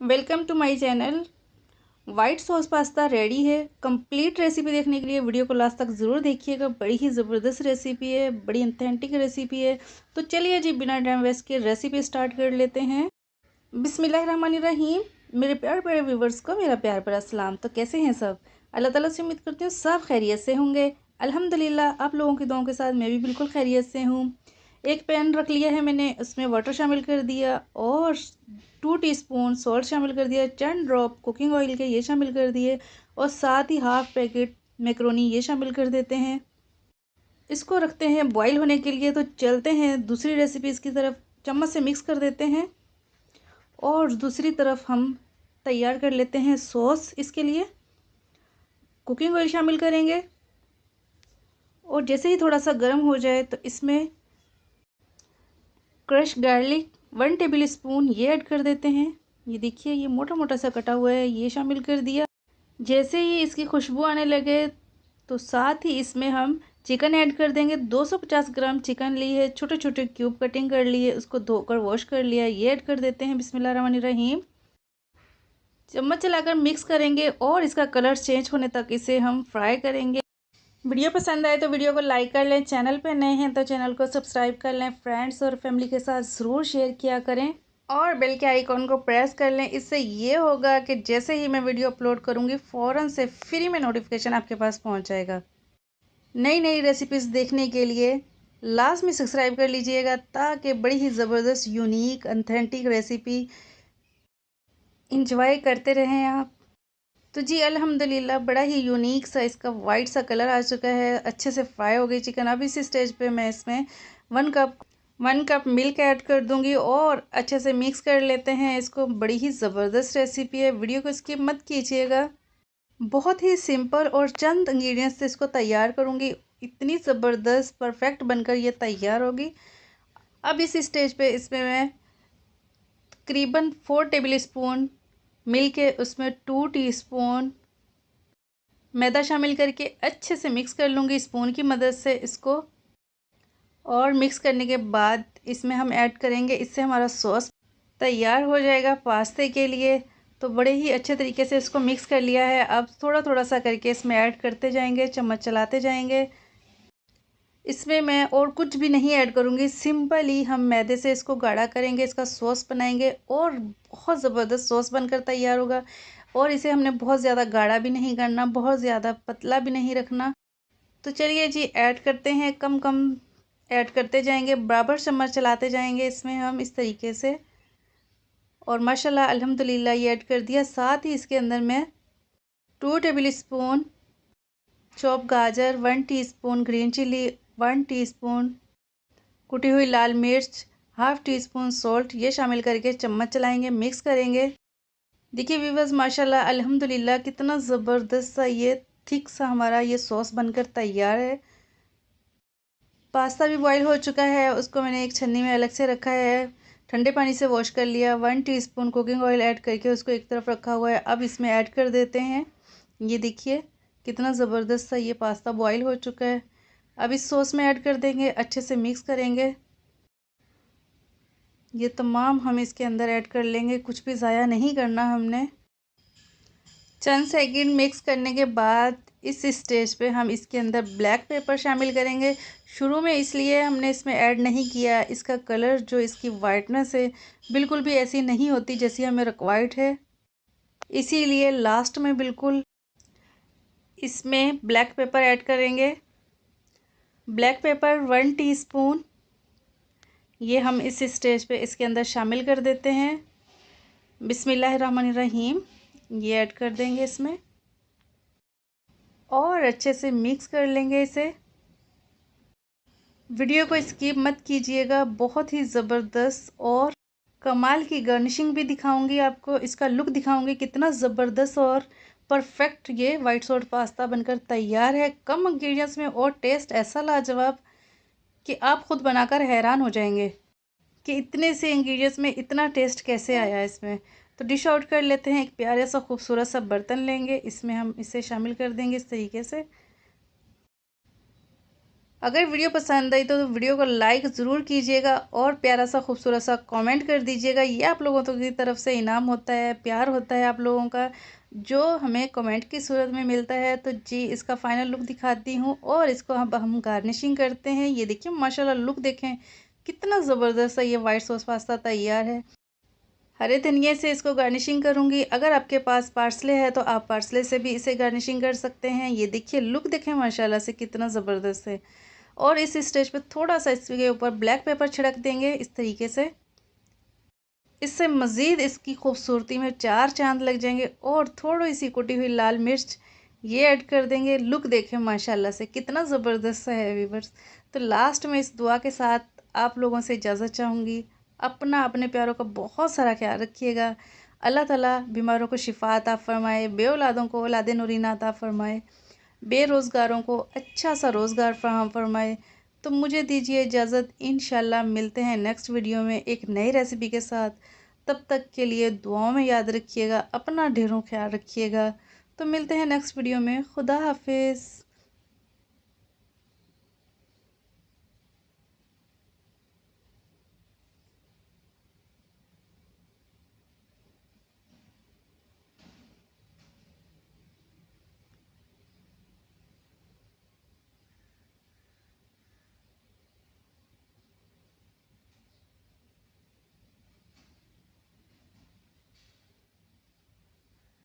Welcome to my channel. White sauce pasta ready है। Complete recipe देखने के लिए वीडियो को लास्ट तक ज़रूर देखिएगा। बड़ी ही ज़बरदस्त रेसिपी है, बड़ी ऑथेंटिक रेसिपी है। तो चलिए जी, बिना टाइम वेस्ट के रेसिपी स्टार्ट कर लेते हैं। बिस्मिल्लाहिर्रहमानिर्रहीम। मेरे प्यारे प्यारे व्यूवर्स को मेरा प्यार भरा सलाम। तो कैसे हैं सब? अल्लाह ताला से उम्मीद करती हूँ सब खैरियत से होंगे। अल्हम्दुलिल्लाह आप लोगों की दुआओं के साथ मैं भी बिल्कुल खैरियत से हूँ। एक पैन रख लिया है मैंने, उसमें वाटर शामिल कर दिया और 2 टीस्पून सॉल्ट शामिल कर दिया, 10 ड्रॉप कुकिंग ऑयल के ये शामिल कर दिए और साथ ही हाफ पैकेट मैक्रोनी ये शामिल कर देते हैं। इसको रखते हैं बॉईल होने के लिए। तो चलते हैं दूसरी रेसिपीज़ की तरफ। चम्मच से मिक्स कर देते हैं और दूसरी तरफ हम तैयार कर लेते हैं सॉस। इसके लिए कुकिंग ऑयल शामिल करेंगे और जैसे ही थोड़ा सा गर्म हो जाए तो इसमें क्रश गार्लिक 1 टेबल स्पून ये ऐड कर देते हैं। ये देखिए, ये मोटा मोटा सा कटा हुआ है, ये शामिल कर दिया। जैसे ही इसकी खुशबू आने लगे तो साथ ही इसमें हम चिकन ऐड कर देंगे। 250 ग्राम चिकन ली है, छोटे छोटे क्यूब कटिंग कर लिए, उसको धोकर वॉश कर लिया, ये ऐड कर देते हैं। बिस्मिल्लाहिर्रहमानिर्रहीम। चम्मच चलाकर मिक्स करेंगे और इसका कलर चेंज होने तक इसे हम फ्राई करेंगे। वीडियो पसंद आए तो वीडियो को लाइक कर लें। चैनल पे नए हैं तो चैनल को सब्सक्राइब कर लें। फ्रेंड्स और फैमिली के साथ ज़रूर शेयर किया करें और बेल के आइकॉन को प्रेस कर लें। इससे ये होगा कि जैसे ही मैं वीडियो अपलोड करूँगी फ़ौरन से फ्री में नोटिफिकेशन आपके पास पहुँच जाएगा। नई नई रेसिपीज़ देखने के लिए लास्ट में सब्सक्राइब कर लीजिएगा ताकि बड़ी ही ज़बरदस्त यूनिक ऑथेंटिक रेसिपी इंजॉय करते रहें आप। तो जी अल्हम्दुलिल्लाह बड़ा ही यूनिक सा इसका वाइट सा कलर आ चुका है। अच्छे से फ्राई हो गई चिकन। अब इस स्टेज पे मैं इसमें वन कप मिल्क ऐड कर दूंगी और अच्छे से मिक्स कर लेते हैं इसको। बड़ी ही ज़बरदस्त रेसिपी है, वीडियो को स्किप मत कीजिएगा। बहुत ही सिंपल और चंद इंग्रेडिएंट्स से इसको तैयार करूँगी। इतनी ज़बरदस्त परफेक्ट बनकर ये तैयार होगी। अब इस स्टेज पे इसमें मैं तकरीबन 4 टेबल स्पून मिल्क है, उसमें 2 टीस्पून मैदा शामिल करके अच्छे से मिक्स कर लूँगी स्पून की मदद से इसको। और मिक्स करने के बाद इसमें हम ऐड करेंगे, इससे हमारा सॉस तैयार हो जाएगा पास्ते के लिए। तो बड़े ही अच्छे तरीके से इसको मिक्स कर लिया है। अब थोड़ा थोड़ा सा करके इसमें ऐड करते जाएंगे, चम्मच चलाते जाएंगे। इसमें मैं और कुछ भी नहीं ऐड करूँगी, सिंपल ही हम मैदे से इसको गाढ़ा करेंगे, इसका सॉस बनाएंगे और बहुत ज़बरदस्त सॉस बनकर तैयार होगा। और इसे हमने बहुत ज़्यादा गाढ़ा भी नहीं करना, बहुत ज़्यादा पतला भी नहीं रखना। तो चलिए जी, ऐड करते हैं, कम कम ऐड करते जाएंगे, बराबर चम्मच चलाते जाएंगे इसमें हम इस तरीके से। और माशाल्लाह अल्हम्दुलिल्लाह ये ऐड कर दिया। साथ ही इसके अंदर मैं 2 टेबल स्पून चॉप गाजर, 1 टीस्पून ग्रीन चिली, 1 टीस्पून कुटी हुई लाल मिर्च, हाफ टी स्पून सॉल्ट ये शामिल करके चम्मच चलाएंगे, मिक्स करेंगे। देखिए व्यूअर्स, माशाल्लाह अल्हम्दुलिल्लाह कितना ज़बरदस्त सा ये थिक सा हमारा ये सॉस बनकर तैयार है। पास्ता भी बॉईल हो चुका है, उसको मैंने एक छन्नी में अलग से रखा है, ठंडे पानी से वॉश कर लिया। 1 टीस्पून कुकिंग ऑयल ऐड करके उसको एक तरफ रखा हुआ है। अब इसमें ऐड कर देते हैं। ये देखिए कितना ज़बरदस्त सा ये पास्ता बॉईल हो चुका है। अब इस सॉस में ऐड कर देंगे, अच्छे से मिक्स करेंगे। ये तमाम हम इसके अंदर ऐड कर लेंगे, कुछ भी ज़ाया नहीं करना हमने। चंद सेकंड मिक्स करने के बाद इस स्टेज पे हम इसके अंदर ब्लैक पेपर शामिल करेंगे। शुरू में इसलिए हमने इसमें ऐड नहीं किया, इसका कलर जो इसकी वाइटनेस है बिल्कुल भी ऐसी नहीं होती जैसी हमें रिक्वायर्ड है, इसीलिए लास्ट में बिल्कुल इसमें ब्लैक पेपर ऐड करेंगे। ब्लैक पेपर 1 टीस्पून ये हम इस स्टेज पे इसके अंदर शामिल कर देते हैं। बिस्मिल्लाहिर्रहमानिर्रहीम। ये ऐड कर देंगे इसमें और अच्छे से मिक्स कर लेंगे इसे। वीडियो को स्किप मत कीजिएगा, बहुत ही ज़बरदस्त और कमाल की गार्निशिंग भी दिखाऊंगी आपको, इसका लुक दिखाऊंगी कितना ज़बरदस्त और परफेक्ट ये वाइट सॉस पास्ता बनकर तैयार है। कम इंग्रेडिएंट्स में और टेस्ट ऐसा लाजवाब कि आप खुद बनाकर हैरान हो जाएंगे कि इतने से इंग्रेडिएंट्स में इतना टेस्ट कैसे आया है इसमें। तो डिश आउट कर लेते हैं। एक प्यारे सा खूबसूरत सा बर्तन लेंगे, इसमें हम इसे शामिल कर देंगे इस तरीके से। अगर वीडियो पसंद आई तो वीडियो को लाइक ज़रूर कीजिएगा और प्यारा सा खूबसूरत सा कमेंट कर दीजिएगा। ये आप लोगों की तरफ से इनाम होता है, प्यार होता है आप लोगों का, जो हमें कमेंट की सूरत में मिलता है। तो जी इसका फाइनल लुक दिखाती हूँ और इसको हम गार्निशिंग करते हैं। ये देखिए माशाल्लाह लुक देखें कितना ज़बरदस्त है। ये वाइट सॉस पास्ता तैयार है। हरे धनिए से इसको गार्निशिंग करूँगी। अगर आपके पास पार्सले है तो आप पार्सले से भी इसे गार्निशिंग कर सकते हैं। ये देखिए लुक देखें माशाल्लाह से कितना ज़बरदस्त है। और इस स्टेज पे थोड़ा सा इसके ऊपर ब्लैक पेपर छिड़क देंगे इस तरीके से। इससे मज़ीद इसकी खूबसूरती में चार चांद लग जाएंगे। और थोड़ी सी कुटी हुई लाल मिर्च ये ऐड कर देंगे। लुक देखें माशाल्लाह से कितना ज़बरदस्त है व्यूअर्स। तो लास्ट में इस दुआ के साथ आप लोगों से इजाज़त चाहूँगी। अपना अपने प्यारों का बहुत सारा ख्याल रखिएगा। अल्लाह ताला बीमारों को शिफा अता फ़रमाए, बे औलादों को औलाद नूरीना अता फ़रमाए, बेरोज़गारों को अच्छा सा रोज़गार फराहम फरमाए। तो मुझे दीजिए इजाज़त। इंशाल्लाह मिलते हैं नेक्स्ट वीडियो में एक नई रेसिपी के साथ। तब तक के लिए दुआओं में याद रखिएगा, अपना ढेरों ख्याल रखिएगा। तो मिलते हैं नेक्स्ट वीडियो में। खुदा हाफिज़।